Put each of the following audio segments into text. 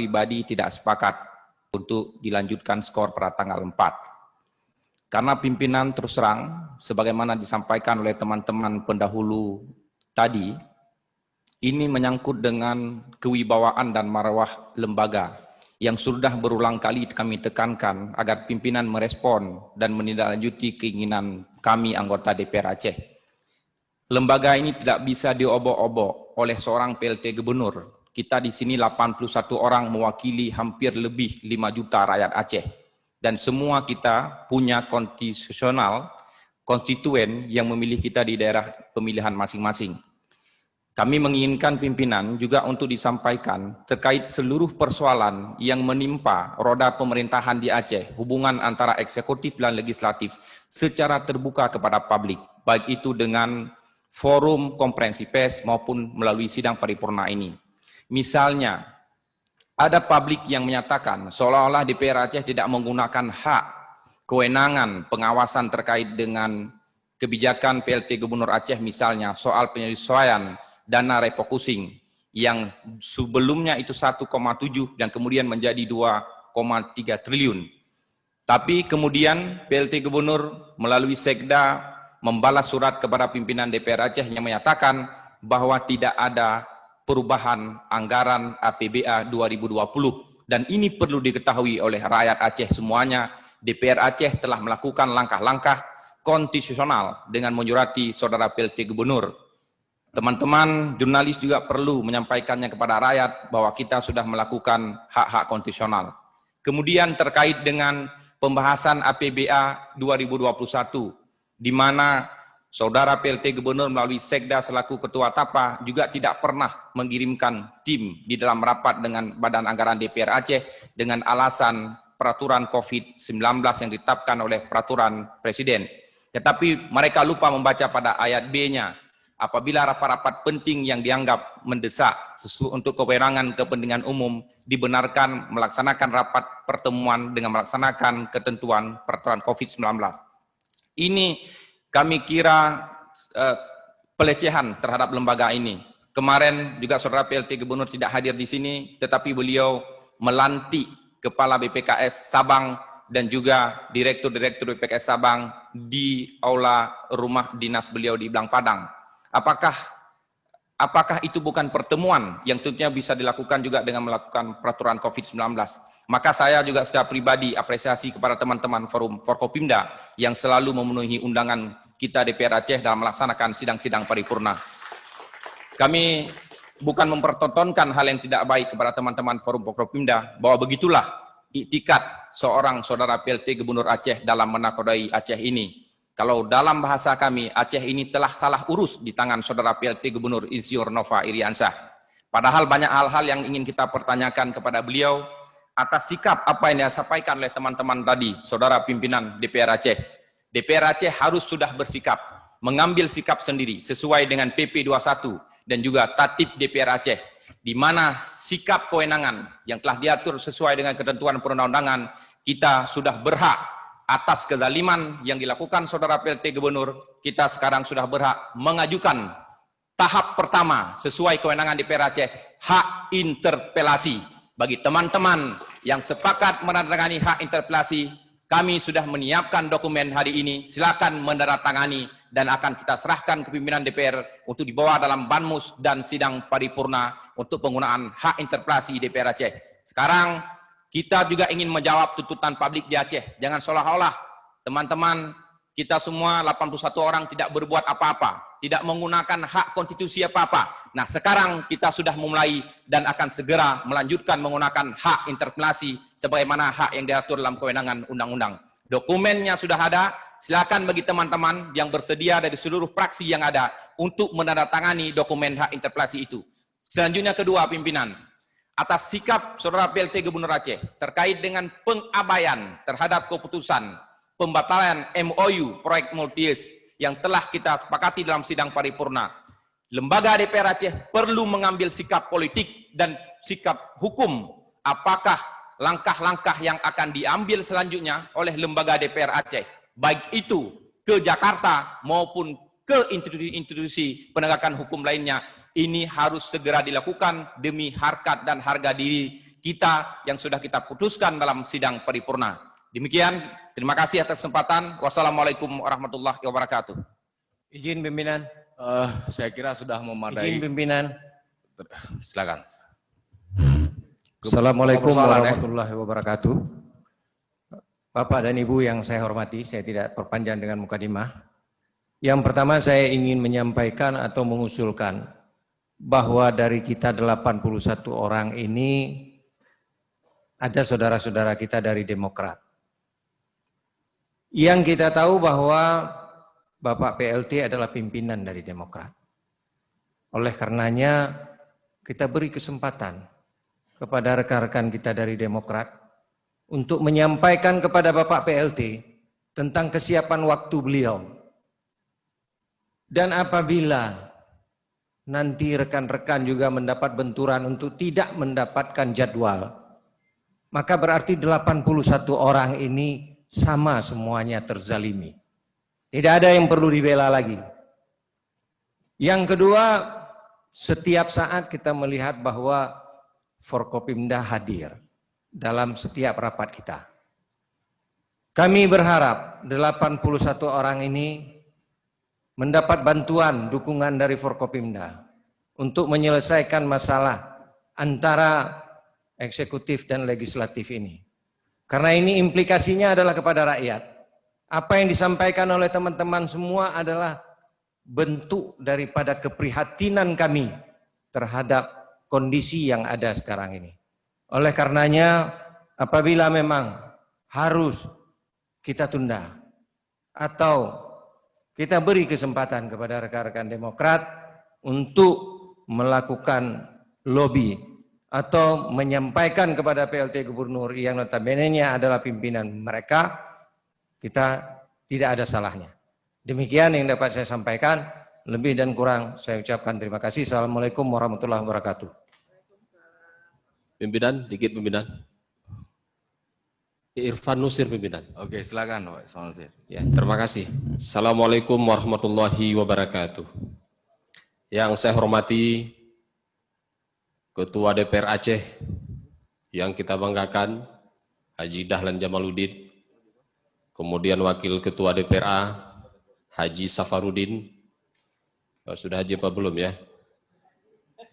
pribadi tidak sepakat untuk dilanjutkan skor pada tanggal 4. Karena pimpinan terus terang, sebagaimana disampaikan oleh teman-teman pendahulu tadi, ini menyangkut dengan kewibawaan dan marwah lembaga yang sudah berulang kali kami tekankan agar pimpinan merespon dan menindaklanjuti keinginan kami anggota DPR Aceh. Lembaga ini tidak bisa diobok-obok oleh seorang PLT Gubernur. Kita di sini 81 orang mewakili hampir lebih 5 juta rakyat Aceh. Dan semua kita punya konstituen yang memilih kita di daerah pemilihan masing-masing. Kami menginginkan pimpinan juga untuk disampaikan terkait seluruh persoalan yang menimpa roda pemerintahan di Aceh, hubungan antara eksekutif dan legislatif secara terbuka kepada publik, baik itu dengan forum konferensi pers maupun melalui sidang paripurna ini. Misalnya, ada publik yang menyatakan seolah-olah DPR Aceh tidak menggunakan hak kewenangan pengawasan terkait dengan kebijakan PLT Gubernur Aceh, misalnya soal penyesuaian dana refocusing yang sebelumnya itu 1,7 dan kemudian menjadi 2,3 triliun. Tapi kemudian PLT Gubernur melalui Sekda membalas surat kepada pimpinan DPR Aceh yang menyatakan bahwa tidak ada perubahan anggaran APBA 2020. Dan ini perlu diketahui oleh rakyat Aceh semuanya. DPR Aceh telah melakukan langkah-langkah konstitusional dengan menyurati saudara PLT Gubernur. Teman-teman jurnalis juga perlu menyampaikannya kepada rakyat bahwa kita sudah melakukan hak-hak konstitusional. Kemudian terkait dengan pembahasan APBA 2021, di mana saudara PLT Gubernur melalui Sekda selaku Ketua TAPA juga tidak pernah mengirimkan tim di dalam rapat dengan Badan Anggaran DPR Aceh dengan alasan peraturan COVID-19 yang ditetapkan oleh peraturan Presiden. Tetapi mereka lupa membaca pada ayat B-nya, apabila rapat-rapat penting yang dianggap mendesak untuk kewenangan kepentingan umum dibenarkan melaksanakan rapat pertemuan dengan melaksanakan ketentuan peraturan COVID-19. Ini kami kira pelecehan terhadap lembaga ini. Kemarin juga saudara PLT Gubernur tidak hadir di sini, tetapi beliau melantik Kepala BPKS Sabang dan juga Direktur-Direktur BPKS Sabang di aula rumah dinas beliau di Blang Padang. Apakah itu bukan pertemuan yang tentunya bisa dilakukan juga dengan melakukan peraturan COVID-19? Maka saya juga secara pribadi apresiasi kepada teman-teman Forum Forkopimda yang selalu memenuhi undangan kita DPR Aceh dalam melaksanakan sidang-sidang paripurna. Kami bukan mempertontonkan hal yang tidak baik kepada teman-teman Forum Forkopimda, bahwa begitulah iktikat seorang saudara PLT Gubernur Aceh dalam menakodai Aceh ini. Kalau dalam bahasa kami, Aceh ini telah salah urus di tangan saudara PLT Gubernur Insinyur Nova Iriansyah. Padahal banyak hal-hal yang ingin kita pertanyakan kepada beliau atas sikap apa yang disampaikan oleh teman-teman tadi, saudara pimpinan DPR Aceh. DPR Aceh harus sudah bersikap, mengambil sikap sendiri sesuai dengan PP 21 dan juga Tatip DPR Aceh, di mana sikap kewenangan yang telah diatur sesuai dengan ketentuan perundang-undangan, kita sudah berhak atas kezaliman yang dilakukan saudara PLT Gubernur, kita sekarang sudah berhak mengajukan tahap pertama sesuai kewenangan DPR Aceh, hak interpelasi. Bagi teman-teman yang sepakat menandatangani hak interpelasi, kami sudah menyiapkan dokumen hari ini, silakan menandatangani dan akan kita serahkan ke pimpinan DPR untuk dibawa dalam banmus dan sidang paripurna untuk penggunaan hak interpelasi DPR Aceh. Sekarang kita juga ingin menjawab tuntutan publik di Aceh. Jangan seolah-olah teman-teman kita semua 81 orang tidak berbuat apa-apa, tidak menggunakan hak konstitusi apa-apa. Nah, sekarang kita sudah memulai dan akan segera melanjutkan menggunakan hak interpelasi sebagaimana hak yang diatur dalam kewenangan undang-undang. Dokumennya sudah ada, silakan bagi teman-teman yang bersedia dari seluruh fraksi yang ada untuk menandatangani dokumen hak interpelasi itu. Selanjutnya kedua, pimpinan, atas sikap saudara PLT Gubernur Aceh terkait dengan pengabaian terhadap keputusan pembatalan MOU proyek multiyears yang telah kita sepakati dalam sidang paripurna, lembaga DPR Aceh perlu mengambil sikap politik dan sikap hukum. Apakah langkah-langkah yang akan diambil selanjutnya oleh lembaga DPR Aceh, baik itu ke Jakarta maupun ke institusi-institusi penegakan hukum lainnya, ini harus segera dilakukan demi harkat dan harga diri kita yang sudah kita putuskan dalam sidang paripurna. Demikian, terima kasih atas kesempatan. Wassalamualaikum warahmatullahi wabarakatuh. Izin pimpinan. Saya kira sudah memadai. Izin pimpinan. Silakan. Assalamualaikum warahmatullahi wabarakatuh. Bapak dan Ibu yang saya hormati, saya tidak perpanjang dengan mukadimah. Yang pertama saya ingin menyampaikan atau mengusulkan bahwa dari kita 81 orang ini ada saudara-saudara kita dari Demokrat. Yang kita tahu bahwa Bapak PLT adalah pimpinan dari Demokrat. Oleh karenanya kita beri kesempatan kepada rekan-rekan kita dari Demokrat untuk menyampaikan kepada Bapak PLT tentang kesiapan waktu beliau. Dan apabila nanti rekan-rekan juga mendapat benturan untuk tidak mendapatkan jadwal, maka berarti 81 orang ini sama semuanya terzalimi. Tidak ada yang perlu dibela lagi. Yang kedua, setiap saat kita melihat bahwa Forkopimda hadir dalam setiap rapat kita. Kami berharap 81 orang ini mendapat bantuan dukungan dari Forkopimda untuk menyelesaikan masalah antara eksekutif dan legislatif ini. Karena ini implikasinya adalah kepada rakyat. Apa yang disampaikan oleh teman-teman semua adalah bentuk daripada keprihatinan kami terhadap kondisi yang ada sekarang ini. Oleh karenanya, apabila memang harus kita tunda atau kita beri kesempatan kepada rekan-rekan Demokrat untuk melakukan lobby atau menyampaikan kepada PLT Gubernur yang notabene-nya adalah pimpinan mereka, kita tidak ada salahnya. Demikian yang dapat saya sampaikan, lebih dan kurang saya ucapkan terima kasih. Assalamualaikum warahmatullahi wabarakatuh. Pimpinan, dikit pimpinan. Irfan Nusir pimpinan. Oke, silakan Pak Nusir. Ya, terima kasih. Assalamualaikum warahmatullahi wabarakatuh. Yang saya hormati Ketua DPR Aceh yang kita banggakan, Haji Dahlan Jamaluddin, kemudian Wakil Ketua DPRA, Haji Safarudin. Sudah haji apa belum ya?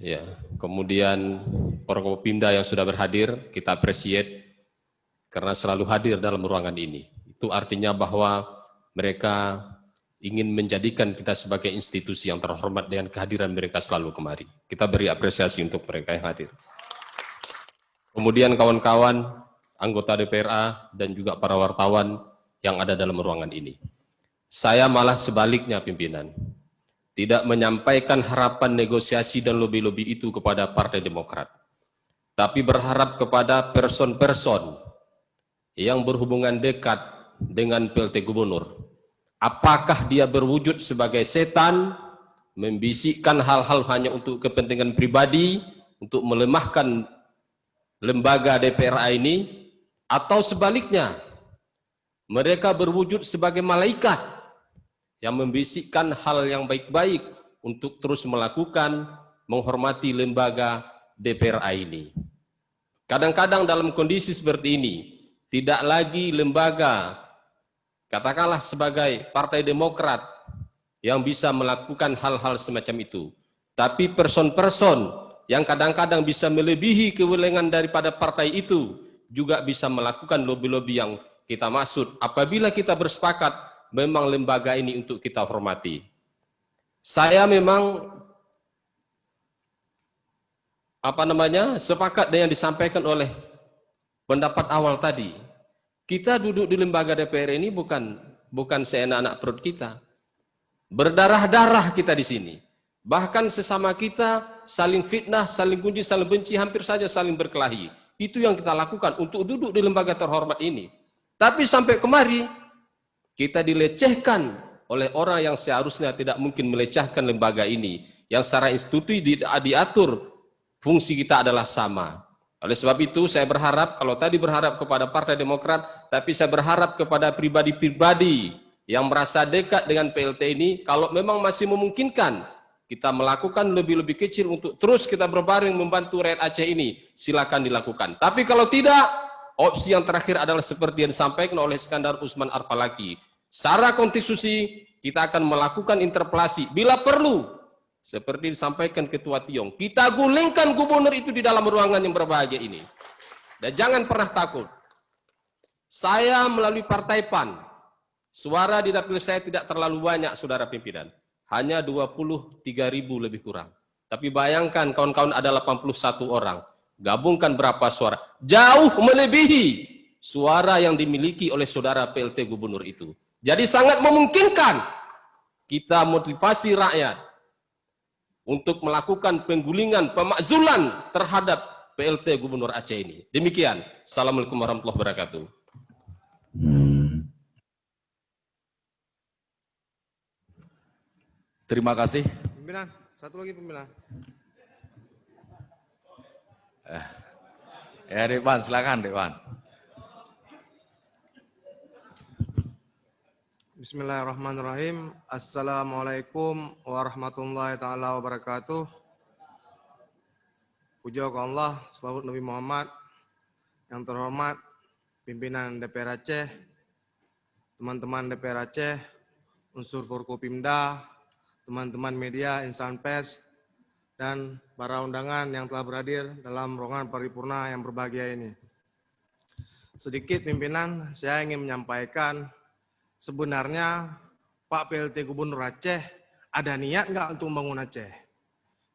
Ya, kemudian Forkopimda yang sudah berhadir, kita appreciate karena selalu hadir dalam ruangan ini. Itu artinya bahwa mereka ingin menjadikan kita sebagai institusi yang terhormat dengan kehadiran mereka selalu kemari. Kita beri apresiasi untuk mereka yang hadir. Kemudian kawan-kawan, anggota DPRA dan juga para wartawan yang ada dalam ruangan ini. Saya malah sebaliknya pimpinan. Tidak menyampaikan harapan negosiasi dan lobby-lobby itu kepada Partai Demokrat. Tapi berharap kepada person-person yang berhubungan dekat dengan PLT Gubernur. Apakah dia berwujud sebagai setan, membisikkan hal-hal hanya untuk kepentingan pribadi, untuk melemahkan lembaga DPRA ini, atau sebaliknya, mereka berwujud sebagai malaikat yang membisikkan hal yang baik-baik untuk terus melakukan, menghormati lembaga DPRA ini. Kadang-kadang dalam kondisi seperti ini, tidak lagi lembaga, katakanlah sebagai Partai Demokrat, yang bisa melakukan hal-hal semacam itu. Tapi person-person yang kadang-kadang bisa melebihi kewenangan daripada partai itu, juga bisa melakukan lobby-lobby yang kita maksud. Apabila kita bersepakat, memang lembaga ini untuk kita hormati. Saya memang sepakat dengan yang disampaikan oleh pendapat awal tadi. Kita duduk di lembaga DPR ini bukan seenak-enak perut kita. Berdarah-darah kita di sini. Bahkan sesama kita saling fitnah, saling kunci, saling benci, hampir saja saling berkelahi. Itu yang kita lakukan untuk duduk di lembaga terhormat ini. Tapi sampai kemari kita dilecehkan oleh orang yang seharusnya tidak mungkin melecehkan lembaga ini, yang secara institusi diatur fungsi kita adalah sama. Oleh sebab itu saya berharap, kalau tadi berharap kepada Partai Demokrat, tapi saya berharap kepada pribadi-pribadi yang merasa dekat dengan PLT ini, kalau memang masih memungkinkan, kita melakukan lebih-lebih kecil untuk terus kita berbaring membantu rakyat Aceh ini, silakan dilakukan. Tapi kalau tidak, opsi yang terakhir adalah seperti yang disampaikan oleh Iskandar Usman Arfalaki. Secara konstitusi, kita akan melakukan interpelasi bila perlu, seperti disampaikan Ketua Tiong. Kita gulingkan gubernur itu di dalam ruangan yang berbahagia ini. Dan jangan pernah takut. Saya melalui Partai PAN, suara di dapil saya tidak terlalu banyak, saudara pimpinan. Hanya 23.000 lebih kurang. Tapi bayangkan kawan-kawan ada 81 orang. Gabungkan berapa suara? Jauh melebihi suara yang dimiliki oleh saudara PLT gubernur itu. Jadi sangat memungkinkan kita motivasi rakyat untuk melakukan penggulingan, pemakzulan terhadap PLT gubernur Aceh ini. Demikian. Assalamualaikum warahmatullahi wabarakatuh. Terima kasih. Pimpinan, satu lagi pimpinan. Ya, Dewan, silakan Dewan. Bismillahirrahmanirrahim. Assalamualaikum warahmatullahi taala wabarakatuh. Puja ke Allah, selawat Nabi Muhammad. Yang terhormat pimpinan DPR Aceh, teman-teman DPR Aceh, unsur Forkopimda, teman-teman media, insan pers, dan para undangan yang telah beradir dalam ruangan paripurna yang berbahagia ini. Sedikit pimpinan, saya ingin menyampaikan sebenarnya Pak PLT Gubernur Aceh ada niat nggak untuk membangun Aceh?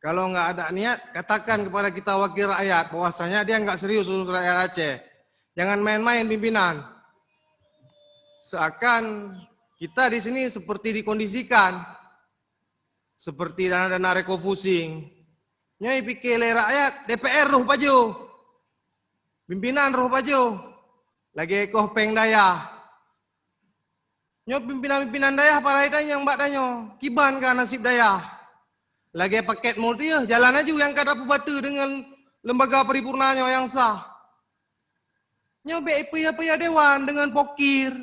Kalau nggak ada niat, katakan kepada kita wakil rakyat bahwasanya dia nggak serius untuk rakyat Aceh. Jangan main-main pimpinan. Seakan kita di sini seperti dikondisikan seperti dana-dana rekofusing. Nyai pikir rakyat, DPR roh paju. Pimpinan roh paju. Lagi ekoh peng daya. Nyo pimpinan-pimpinan daya para itu yang mbak danyo. Kiban kan nasib daya. Lagi paket multi jalan aja yang kada batu dengan lembaga paripurnanya yang sah. Nyo be ipu-ipu dewan dengan pokir.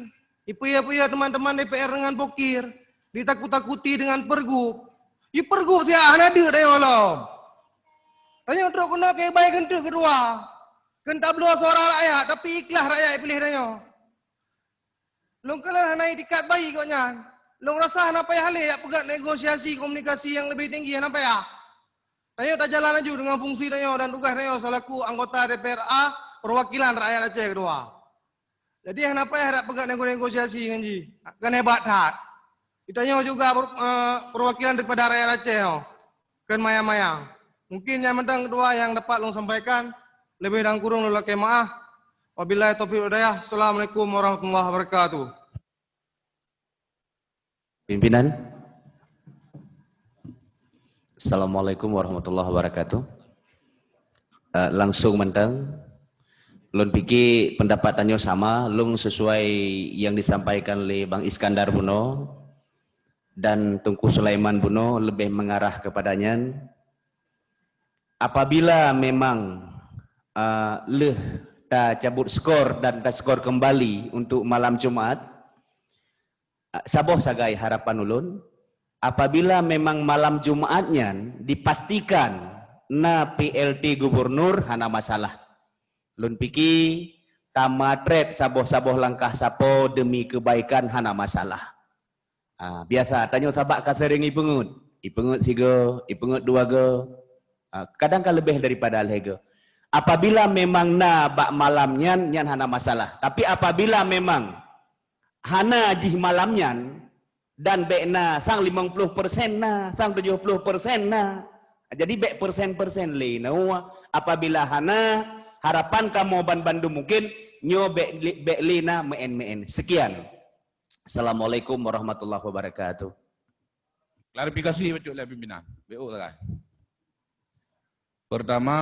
Ipu-ipu teman-teman DPR dengan pokir. Ditakut-takuti dengan pergub. You perguk dia ada dia Allah. Tanya untuk kena ke baik kentu kedua. Kenta belum suara rakyat tapi ikhlas rakyat pilih dia. Long kalah naik dikat bayi kau nyan. Long rasa apa ya hale ya pegat negosiasi komunikasi yang lebih tinggi apa ya. Tanya tak jalan aja dengan fungsi dia dan tugas dia selaku anggota DPR A perwakilan rakyat Aceh kedua. Jadi kenapa ya tak pegat negosiasi nganji? Kan hebat tak. Ditanya juga perwakilan daripada rakyat Aceh, kan mayang-mayang. Mungkin yang mentang kedua yang dapat long sampaikan, lebih dan kurang lelaki maaf. Wabillahi taufiq wal hidayah. Assalamualaikum warahmatullahi wabarakatuh. Pimpinan. Assalamualaikum warahmatullahi wabarakatuh. Langsung mentang. Lun pikir pendapatannya sama, lung sesuai yang disampaikan oleh Bang Iskandar Buno dan Tunku Sulaiman Buno lebih mengarah kepadanya. Apabila memang dah cabut skor dan dah skor kembali untuk malam Jumat, saboh sagai harapan ulun, apabila memang malam Jumatnya dipastikan na PLT Gubernur hana masalah. Lun pikir tamatret saboh-saboh langkah sapo demi kebaikan hana masalah. Biasa tanya sabak kasering ipengut siga, ipengut dua ge. Kadang kan lebih daripada alhega. Apabila memang na bak malamnya nyan hana masalah. Tapi apabila memang hana jih malamnya dan bekna sang 50% na, sang 70% na. Jadi bek persen-persen le. Nah, apabila hana harapan kamu bandu mungkin nyo bek lina meen. Sekian. Assalamualaikum warahmatullahi wabarakatuh. Klarifikasi macam oleh pimpinan. BO lah. Pertama,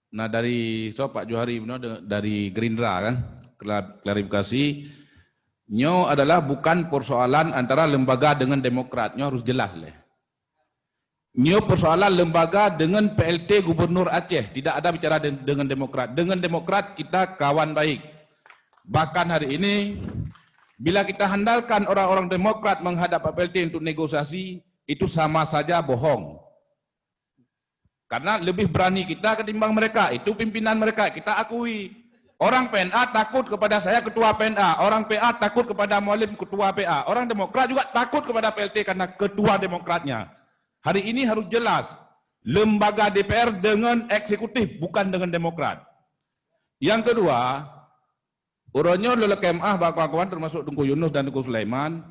nah dari Pak Johari dari Gerindra kan, klarifikasi. Nyo adalah bukan persoalan antara lembaga dengan Demokrat. Nyo harus jelas leh. Nyo persoalan lembaga dengan PLT Gubernur Aceh. Tidak ada bicara dengan Demokrat. Dengan Demokrat kita kawan baik. Bahkan hari ini bila kita handalkan orang-orang Demokrat menghadap PLT untuk negosiasi, itu sama saja bohong. Karena lebih berani kita ketimbang mereka, itu pimpinan mereka, kita akui. Orang PNA takut kepada saya ketua PNA, orang PA takut kepada Mualim ketua PA, orang Demokrat juga takut kepada PLT karena ketua Demokratnya. Hari ini harus jelas, lembaga DPR dengan eksekutif, bukan dengan Demokrat. Yang kedua, uronyo lele kemah kawan-kawan termasuk Tengku Yunus dan Tengku Sulaiman,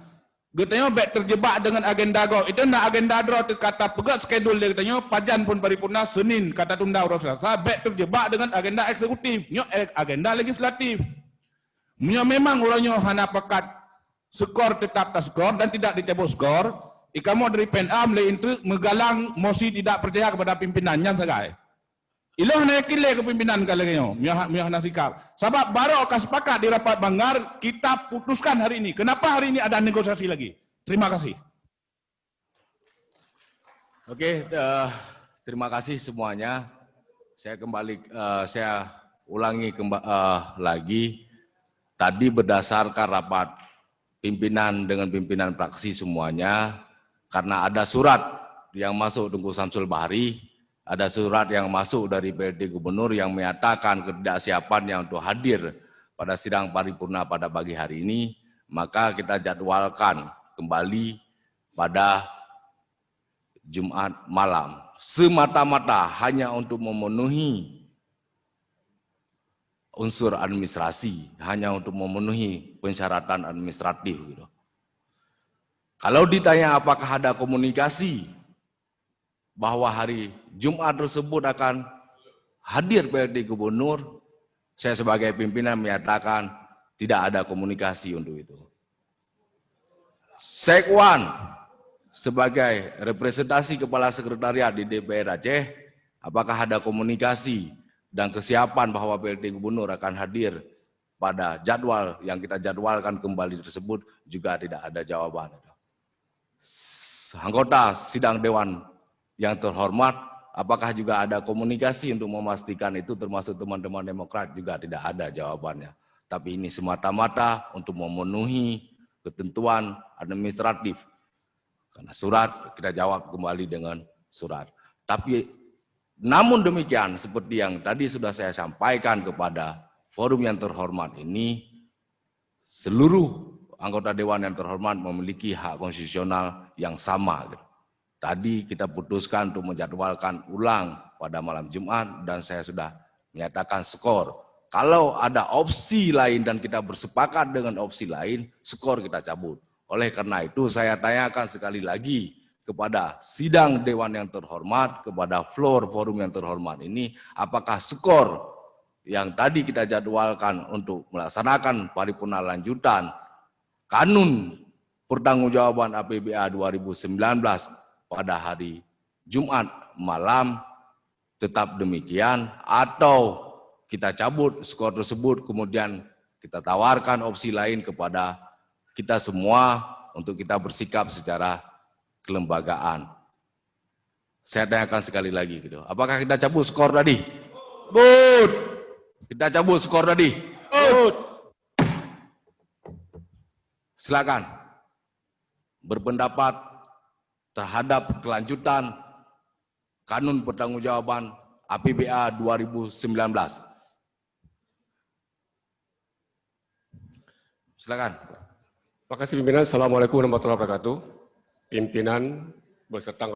katanya baik terjebak dengan agenda go. Itu nak agenda draw kata pegat schedule dia katanya pajan pun paripurna Senin kata tunda urus Selasa baik terjebak dengan agenda eksekutif, nyo agenda legislatif. Nyo memang uranyo hana pekat skor tetap tak skor dan tidak dicabut skor. Ikamu dari PNA mulai itu menggalang mosi tidak percaya kepada pimpinannya sagai. Ilah na kile kepimpinan kalengyo, miyah na sikap. Sebab baru akan sepakat di rapat Banggar kita putuskan hari ini. Kenapa hari ini ada negosiasi lagi? Terima kasih. Oke, terima kasih semuanya. Saya ulangi lagi. Tadi berdasarkan rapat pimpinan dengan pimpinan fraksi semuanya, karena ada surat yang masuk Tengku Samsul Bahri, ada surat yang masuk dari PLT Gubernur yang menyatakan ketidaksiapannya untuk hadir pada sidang paripurna pada pagi hari ini, maka kita jadwalkan kembali pada Jumat malam. Semata-mata hanya untuk memenuhi unsur administrasi, hanya untuk memenuhi persyaratan administratif. Gitu. Kalau ditanya apakah ada komunikasi bahwa hari Jumat tersebut akan hadir PLT Gubernur, saya sebagai pimpinan menyatakan tidak ada komunikasi untuk itu. Sekwan sebagai representasi Kepala Sekretariat di DPR Aceh, apakah ada komunikasi dan kesiapan bahwa PLT Gubernur akan hadir pada jadwal yang kita jadwalkan kembali tersebut, juga tidak ada jawaban. Anggota sidang Dewan yang terhormat, apakah juga ada komunikasi untuk memastikan itu, termasuk teman-teman Demokrat, juga tidak ada jawabannya. Tapi ini semata-mata untuk memenuhi ketentuan administratif. Karena surat, kita jawab kembali dengan surat. Tapi namun demikian, seperti yang tadi sudah saya sampaikan kepada forum yang terhormat ini, seluruh anggota Dewan yang terhormat memiliki hak konstitusional yang sama. Tadi kita putuskan untuk menjadwalkan ulang pada malam Jumat dan saya sudah menyatakan skor. Kalau ada opsi lain dan kita bersepakat dengan opsi lain, skor kita cabut. Oleh karena itu saya tanyakan sekali lagi kepada sidang Dewan yang terhormat, kepada floor forum yang terhormat ini, apakah skor yang tadi kita jadwalkan untuk melaksanakan paripurna lanjutan kanun pertanggungjawaban APBA 2019 pada hari Jumat malam tetap demikian, atau kita cabut skor tersebut kemudian kita tawarkan opsi lain kepada kita semua untuk kita bersikap secara kelembagaan. Saya tanyakan sekali lagi gitu. Apakah kita cabut skor tadi? But. Kita cabut skor tadi. But. Silakan berpendapat terhadap kelanjutan kanun pertanggungjawaban APBA 2019. Silakan. Terima kasih pimpinan. Assalamualaikum warahmatullahi wabarakatuh. Pimpinan beserta